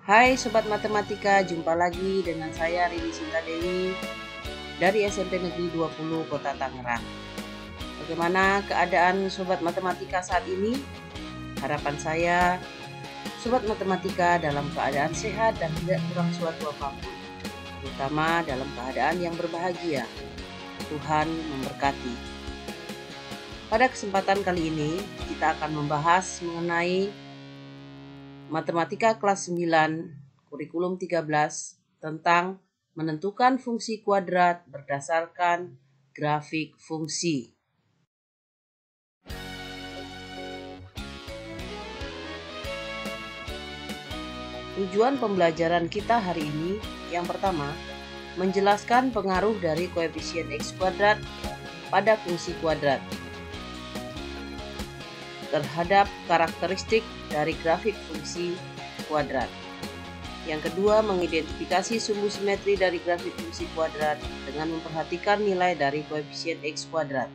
Hai Sobat Matematika, jumpa lagi dengan saya Rini Sinta Dewi dari SMP Negeri 20 Kota Tangerang. Bagaimana keadaan Sobat Matematika saat ini? Harapan saya, Sobat Matematika dalam keadaan sehat dan tidak kurang suatu apapun, terutama dalam keadaan yang berbahagia. Tuhan memberkati. Pada kesempatan kali ini, kita akan membahas mengenai Matematika kelas 9, kurikulum 13, tentang menentukan fungsi kuadrat berdasarkan grafik fungsi. Tujuan pembelajaran kita hari ini, yang pertama, menjelaskan pengaruh dari koefisien X kuadrat pada fungsi kuadrat terhadap karakteristik dari grafik fungsi kuadrat. Yang kedua, mengidentifikasi sumbu simetri dari grafik fungsi kuadrat dengan memperhatikan nilai dari koefisien X kuadrat.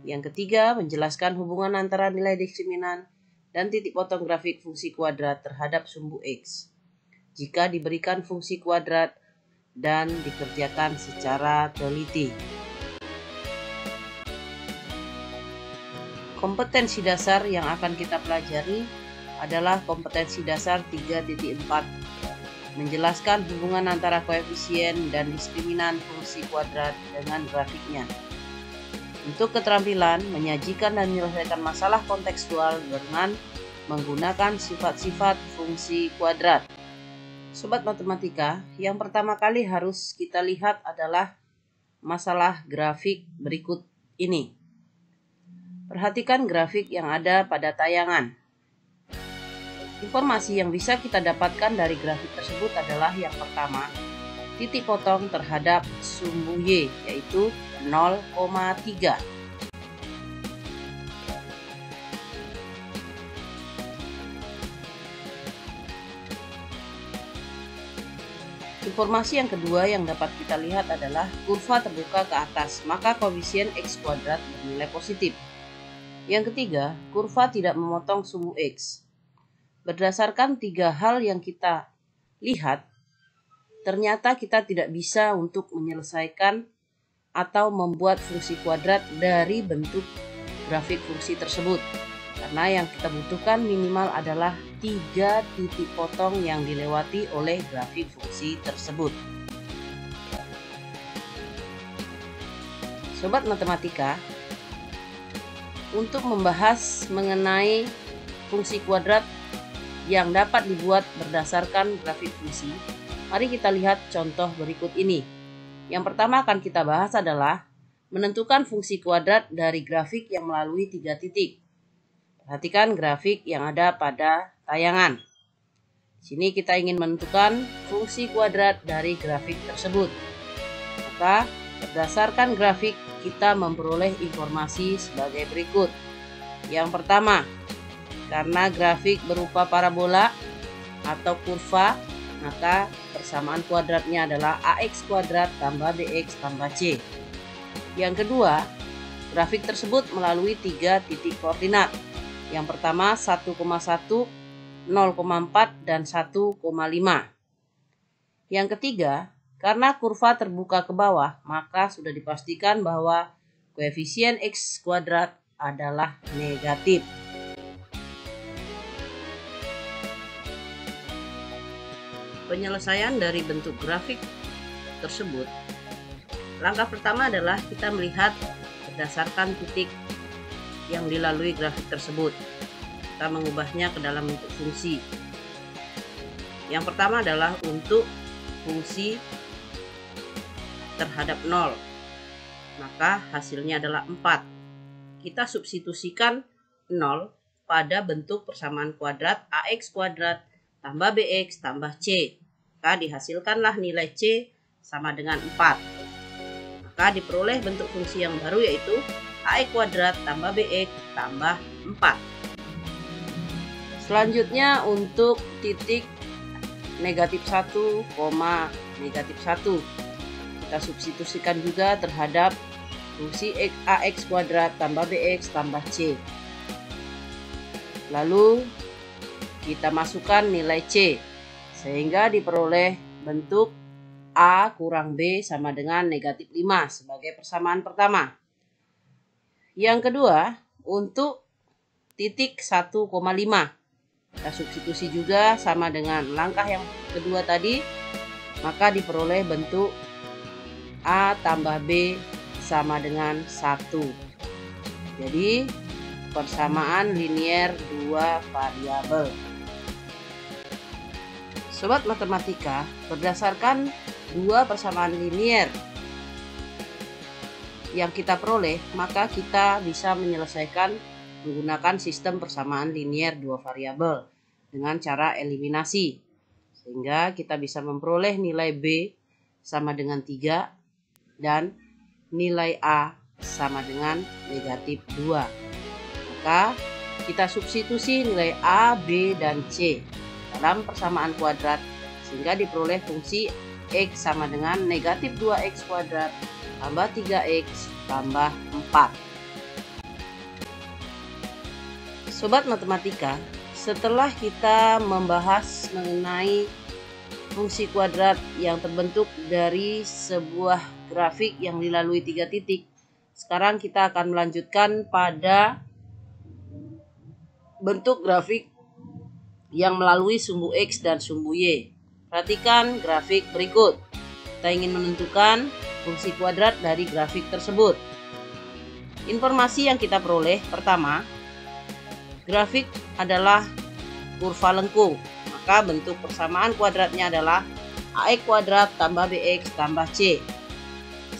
Yang ketiga, menjelaskan hubungan antara nilai diskriminan dan titik potong grafik fungsi kuadrat terhadap sumbu X jika diberikan fungsi kuadrat dan dikerjakan secara teliti. Kompetensi dasar yang akan kita pelajari adalah kompetensi dasar 3.4, menjelaskan hubungan antara koefisien dan diskriminan fungsi kuadrat dengan grafiknya. Untuk keterampilan, menyajikan dan menyelesaikan masalah kontekstual dengan menggunakan sifat-sifat fungsi kuadrat. Sobat Matematika, yang pertama kali harus kita lihat adalah masalah grafik berikut ini. Perhatikan grafik yang ada pada tayangan. Informasi yang bisa kita dapatkan dari grafik tersebut adalah yang pertama, titik potong terhadap sumbu Y, yaitu 0,3. Informasi yang kedua yang dapat kita lihat adalah kurva terbuka ke atas, maka koefisien X kuadrat bernilai positif. Yang ketiga, kurva tidak memotong sumbu X. Berdasarkan tiga hal yang kita lihat, ternyata kita tidak bisa untuk menyelesaikan atau membuat fungsi kuadrat dari bentuk grafik fungsi tersebut. Karena yang kita butuhkan minimal adalah 3 titik potong yang dilewati oleh grafik fungsi tersebut. Sobat Matematika, untuk membahas mengenai fungsi kuadrat yang dapat dibuat berdasarkan grafik fungsi, mari kita lihat contoh berikut ini. Yang pertama akan kita bahas adalah menentukan fungsi kuadrat dari grafik yang melalui 3 titik. Perhatikan grafik yang ada pada tayangan. Sini kita ingin menentukan fungsi kuadrat dari grafik tersebut. Maka berdasarkan grafik, kita memperoleh informasi sebagai berikut. Yang pertama, karena grafik berupa parabola atau kurva, maka persamaan kuadratnya adalah AX kuadrat tambah BX tambah C. Yang kedua, grafik tersebut melalui 3 titik koordinat. Yang pertama 1,1, 0,4, dan 1,5. Yang ketiga, karena kurva terbuka ke bawah, maka sudah dipastikan bahwa koefisien X kuadrat adalah negatif. Penyelesaian dari bentuk grafik tersebut, langkah pertama adalah kita melihat berdasarkan titik yang dilalui grafik tersebut. Kita mengubahnya ke dalam bentuk fungsi. Yang pertama adalah untuk fungsi terhadap 0, maka hasilnya adalah 4. Kita substitusikan 0 pada bentuk persamaan kuadrat AX kuadrat tambah BX tambah C, maka dihasilkanlah nilai C sama dengan 4. Maka diperoleh bentuk fungsi yang baru, yaitu AX kuadrat tambah BX tambah 4. Selanjutnya untuk titik negatif 1, negatif 1. Kita substitusikan juga terhadap fungsi AX kuadrat tambah BX tambah C. Lalu kita masukkan nilai C sehingga diperoleh bentuk A kurang B sama dengan negatif 5 sebagai persamaan pertama. Yang kedua, untuk titik 1,5. Kita substitusi juga sama dengan langkah yang kedua tadi, maka diperoleh bentuk A tambah B sama dengan 1. Jadi persamaan linier dua variabel. Sobat matematika, berdasarkan dua persamaan linier yang kita peroleh, maka kita bisa menyelesaikan menggunakan sistem persamaan linier dua variabel dengan cara eliminasi. Sehingga kita bisa memperoleh nilai B sama dengan 3 dan nilai A sama dengan negatif 2. Maka kita substitusi nilai A, B, dan C dalam persamaan kuadrat sehingga diperoleh fungsi X sama dengan negatif 2X kuadrat tambah 3X tambah 4. Sobat matematika, setelah kita membahas mengenai fungsi kuadrat yang terbentuk dari sebuah grafik yang dilalui 3 titik, sekarang kita akan melanjutkan pada bentuk grafik yang melalui sumbu X dan sumbu Y. Perhatikan grafik berikut. Kita ingin menentukan fungsi kuadrat dari grafik tersebut. Informasi yang kita peroleh, pertama, grafik adalah kurva lengkung, maka bentuk persamaan kuadratnya adalah AX kuadrat tambah BX tambah C.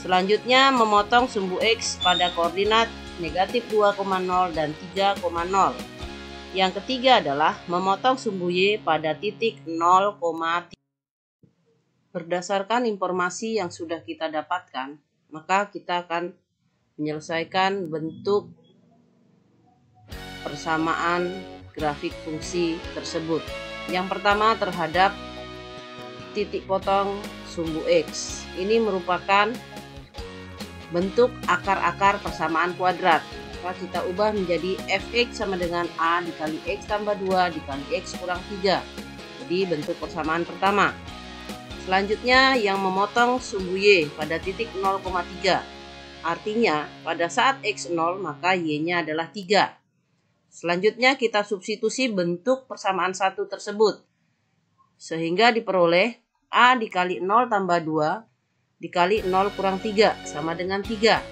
Selanjutnya memotong sumbu X pada koordinat negatif 2,0 dan 3,0. Yang ketiga adalah memotong sumbu Y pada titik 0,3. Berdasarkan informasi yang sudah kita dapatkan, maka kita akan menyelesaikan bentuk persamaan grafik fungsi tersebut. Yang pertama terhadap titik potong sumbu X. Ini merupakan bentuk akar-akar persamaan kuadrat. Maka kita ubah menjadi fx sama dengan A dikali x tambah 2 dikali x kurang 3. Jadi bentuk persamaan pertama. Selanjutnya yang memotong sumbu Y pada titik 0,3. Artinya pada saat x 0 maka Y-nya adalah 3. Selanjutnya kita substitusi bentuk persamaan 1 tersebut. Sehingga diperoleh A dikali 0 tambah 2 dikali 0 kurang 3 sama dengan 3.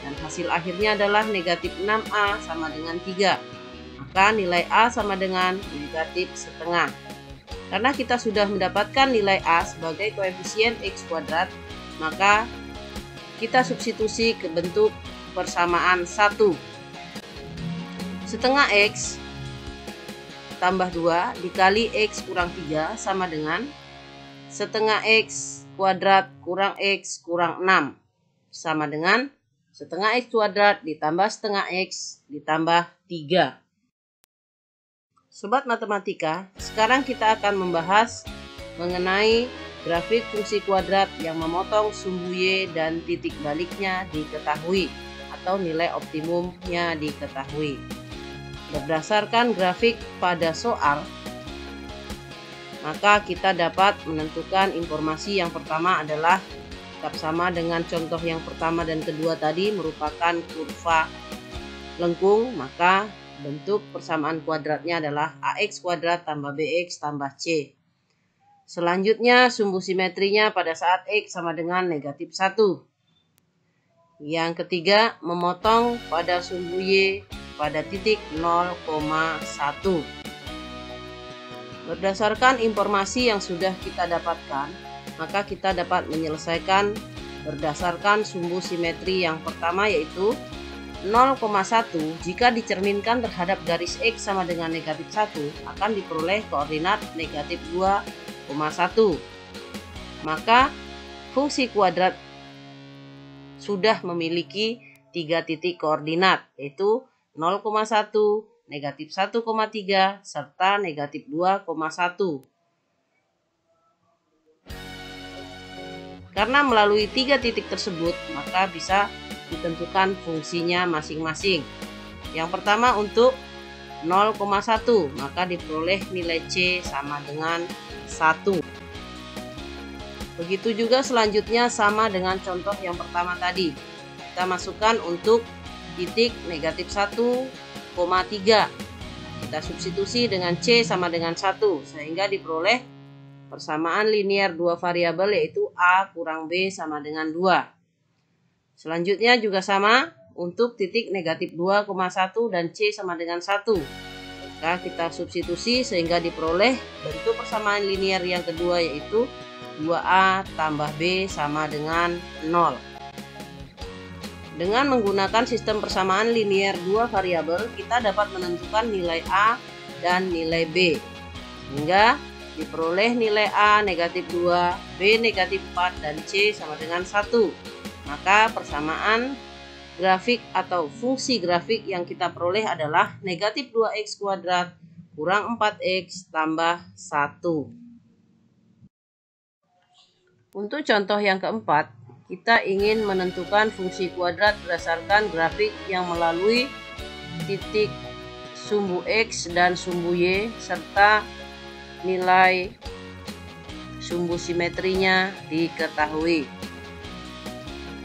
Dan hasil akhirnya adalah negatif 6A sama dengan 3. Maka nilai A sama dengan negatif setengah. Karena kita sudah mendapatkan nilai A sebagai koefisien X kuadrat, maka kita substitusi ke bentuk persamaan 1. Setengah X tambah 2 dikali X kurang 3 sama dengan setengah X kuadrat kurang X kurang 6 sama dengan setengah X kuadrat ditambah setengah X ditambah 3. Sobat matematika, sekarang kita akan membahas mengenai grafik fungsi kuadrat yang memotong sumbu Y dan titik baliknya diketahui atau nilai optimumnya diketahui. Berdasarkan grafik pada soal, maka kita dapat menentukan informasi yang pertama adalah tetap sama dengan contoh yang pertama dan kedua tadi merupakan kurva lengkung, maka bentuk persamaan kuadratnya adalah AX kuadrat tambah BX tambah C. Selanjutnya sumbu simetrinya pada saat X sama dengan negatif 1. Yang ketiga memotong pada sumbu Y pada titik 0,1. Berdasarkan informasi yang sudah kita dapatkan, maka kita dapat menyelesaikan berdasarkan sumbu simetri yang pertama yaitu 0,1 jika dicerminkan terhadap garis X sama dengan negatif 1 akan diperoleh koordinat negatif 2,1. Maka fungsi kuadrat sudah memiliki 3 titik koordinat yaitu 0,1, negatif 1,3, serta negatif 2,1. Karena melalui 3 titik tersebut, maka bisa ditentukan fungsinya masing-masing. Yang pertama untuk 0,1, maka diperoleh nilai C sama dengan 1. Begitu juga selanjutnya sama dengan contoh yang pertama tadi. Kita masukkan untuk titik negatif 1,3. Kita substitusi dengan C sama dengan 1 sehingga diperoleh persamaan linear dua variabel yaitu A kurang B sama dengan 2. Selanjutnya juga sama untuk titik negatif 2,1 dan C sama dengan 1. Maka kita substitusi sehingga diperoleh bentuk persamaan linear yang kedua yaitu 2A tambah B sama dengan 0. Dengan menggunakan sistem persamaan linear dua variabel, kita dapat menentukan nilai A dan nilai B. Sehingga diperoleh nilai A negatif 2, B negatif 4, dan C sama dengan 1. Maka persamaan grafik atau fungsi grafik yang kita peroleh adalah negatif 2x kuadrat kurang 4x tambah 1. Untuk contoh yang keempat, kita ingin menentukan fungsi kuadrat berdasarkan grafik yang melalui titik sumbu X dan sumbu Y serta nilai sumbu simetrinya diketahui.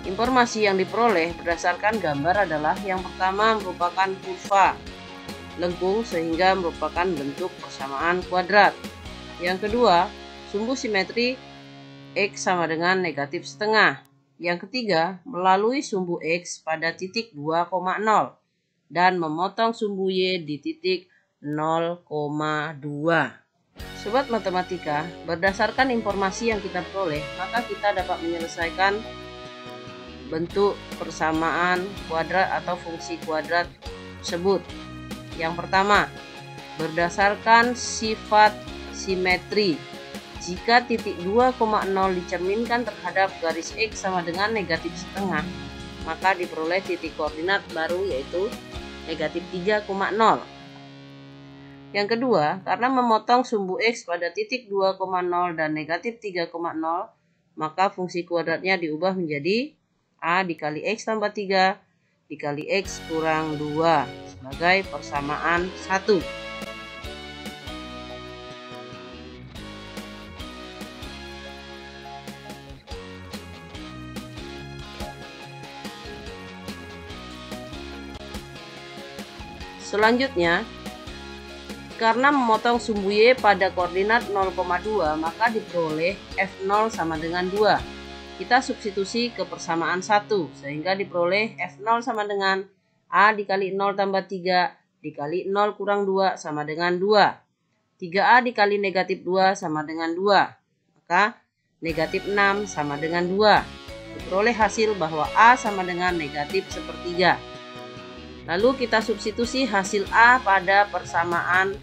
Informasi yang diperoleh berdasarkan gambar adalah yang pertama merupakan kurva lengkung sehingga merupakan bentuk persamaan kuadrat. Yang kedua, sumbu simetri X sama dengan negatif setengah. Yang ketiga, melalui sumbu X pada titik 2,0 dan memotong sumbu Y di titik 0,2. Sobat matematika, berdasarkan informasi yang kita peroleh, maka kita dapat menyelesaikan bentuk persamaan kuadrat atau fungsi kuadrat tersebut. Yang pertama, berdasarkan sifat simetri. Jika titik 2,0 dicerminkan terhadap garis X sama dengan negatif setengah, maka diperoleh titik koordinat baru yaitu negatif 3,0. Yang kedua, karena memotong sumbu X pada titik 2,0 dan negatif 3,0, maka fungsi kuadratnya diubah menjadi A dikali X tambah 3 dikali X kurang 2 sebagai persamaan 1. Selanjutnya, karena memotong sumbu Y pada koordinat 0,2, maka diperoleh F0 sama dengan 2. Kita substitusi ke persamaan 1, sehingga diperoleh F0 sama dengan A dikali 0 tambah 3 dikali 0 kurang 2 sama dengan 2. 3A dikali negatif 2 sama dengan 2. Maka negatif 6 sama dengan 2. Diperoleh hasil bahwa A sama dengan negatif sepertiga. Lalu kita substitusi hasil A pada persamaan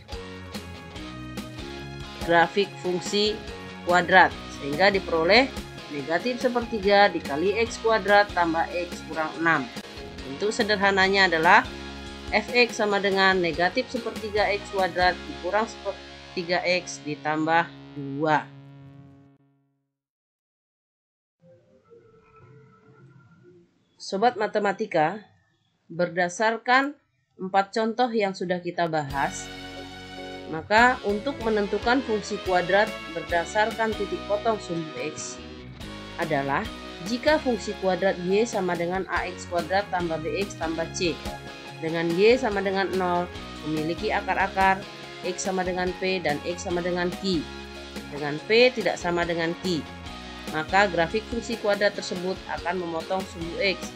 grafik fungsi kuadrat, sehingga diperoleh negatif sepertiga dikali X kuadrat tambah X kurang 6. Bentuk sederhananya adalah Fx sama dengan negatif sepertiga X kuadrat dikurang sepertiga X ditambah 2. Sobat matematika, berdasarkan 4 contoh yang sudah kita bahas, maka untuk menentukan fungsi kuadrat berdasarkan titik potong sumbu X adalah jika fungsi kuadrat Y sama dengan AX kuadrat tambah BX tambah C dengan Y sama dengan 0 memiliki akar-akar X sama dengan P dan X sama dengan Q dengan P tidak sama dengan Q, maka grafik fungsi kuadrat tersebut akan memotong sumbu X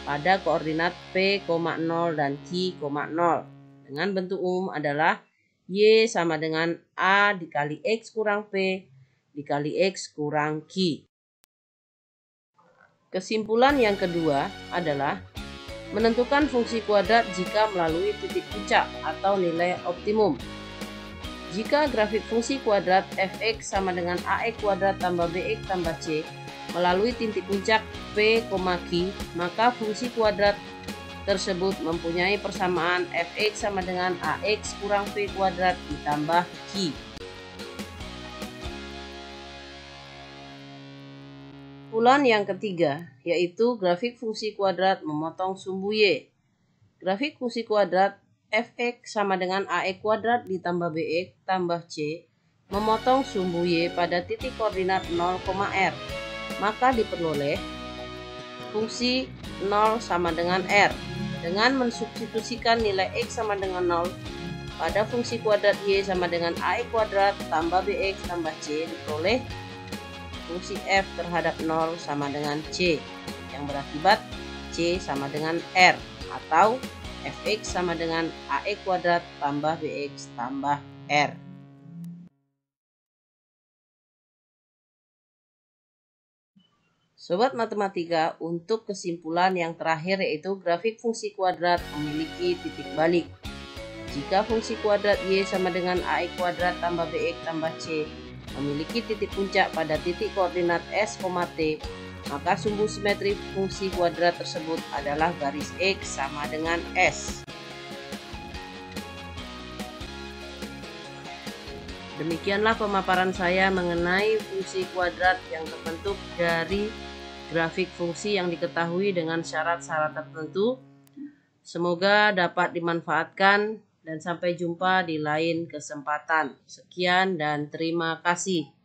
pada koordinat P, 0 dan Q, 0 dengan bentuk umum adalah Y sama dengan A dikali X kurang P dikali X kurang Q. Kesimpulan yang kedua adalah menentukan fungsi kuadrat jika melalui titik puncak atau nilai optimum. Jika grafik fungsi kuadrat Fx sama dengan Ax kuadrat tambah Bx tambah C melalui titik puncak P, Q, maka fungsi kuadrat tersebut mempunyai persamaan Fx sama dengan Ax kurang P kuadrat ditambah Q. Kesimpulan yang ketiga, yaitu grafik fungsi kuadrat memotong sumbu Y. Grafik fungsi kuadrat fx sama dengan AE kuadrat ditambah BX tambah C memotong sumbu Y pada titik koordinat 0, R. Maka diperoleh fungsi 0 sama dengan R. Dengan mensubstitusikan nilai X sama dengan 0 pada fungsi kuadrat Y sama dengan AE kuadrat tambah BX tambah C, diperoleh fungsi F terhadap 0 sama dengan C, yang berakibat C sama dengan R, atau fx sama dengan AE kuadrat tambah BX tambah R. Sobat matematika, untuk kesimpulan yang terakhir yaitu grafik fungsi kuadrat memiliki titik balik. Jika fungsi kuadrat Y sama dengan AE kuadrat tambah BX tambah C memiliki titik puncak pada titik koordinat S, T, maka sumbu simetri fungsi kuadrat tersebut adalah garis X sama dengan S. Demikianlah pemaparan saya mengenai fungsi kuadrat yang terbentuk dari grafik fungsi yang diketahui dengan syarat-syarat tertentu. Semoga dapat dimanfaatkan dan sampai jumpa di lain kesempatan. Sekian dan terima kasih.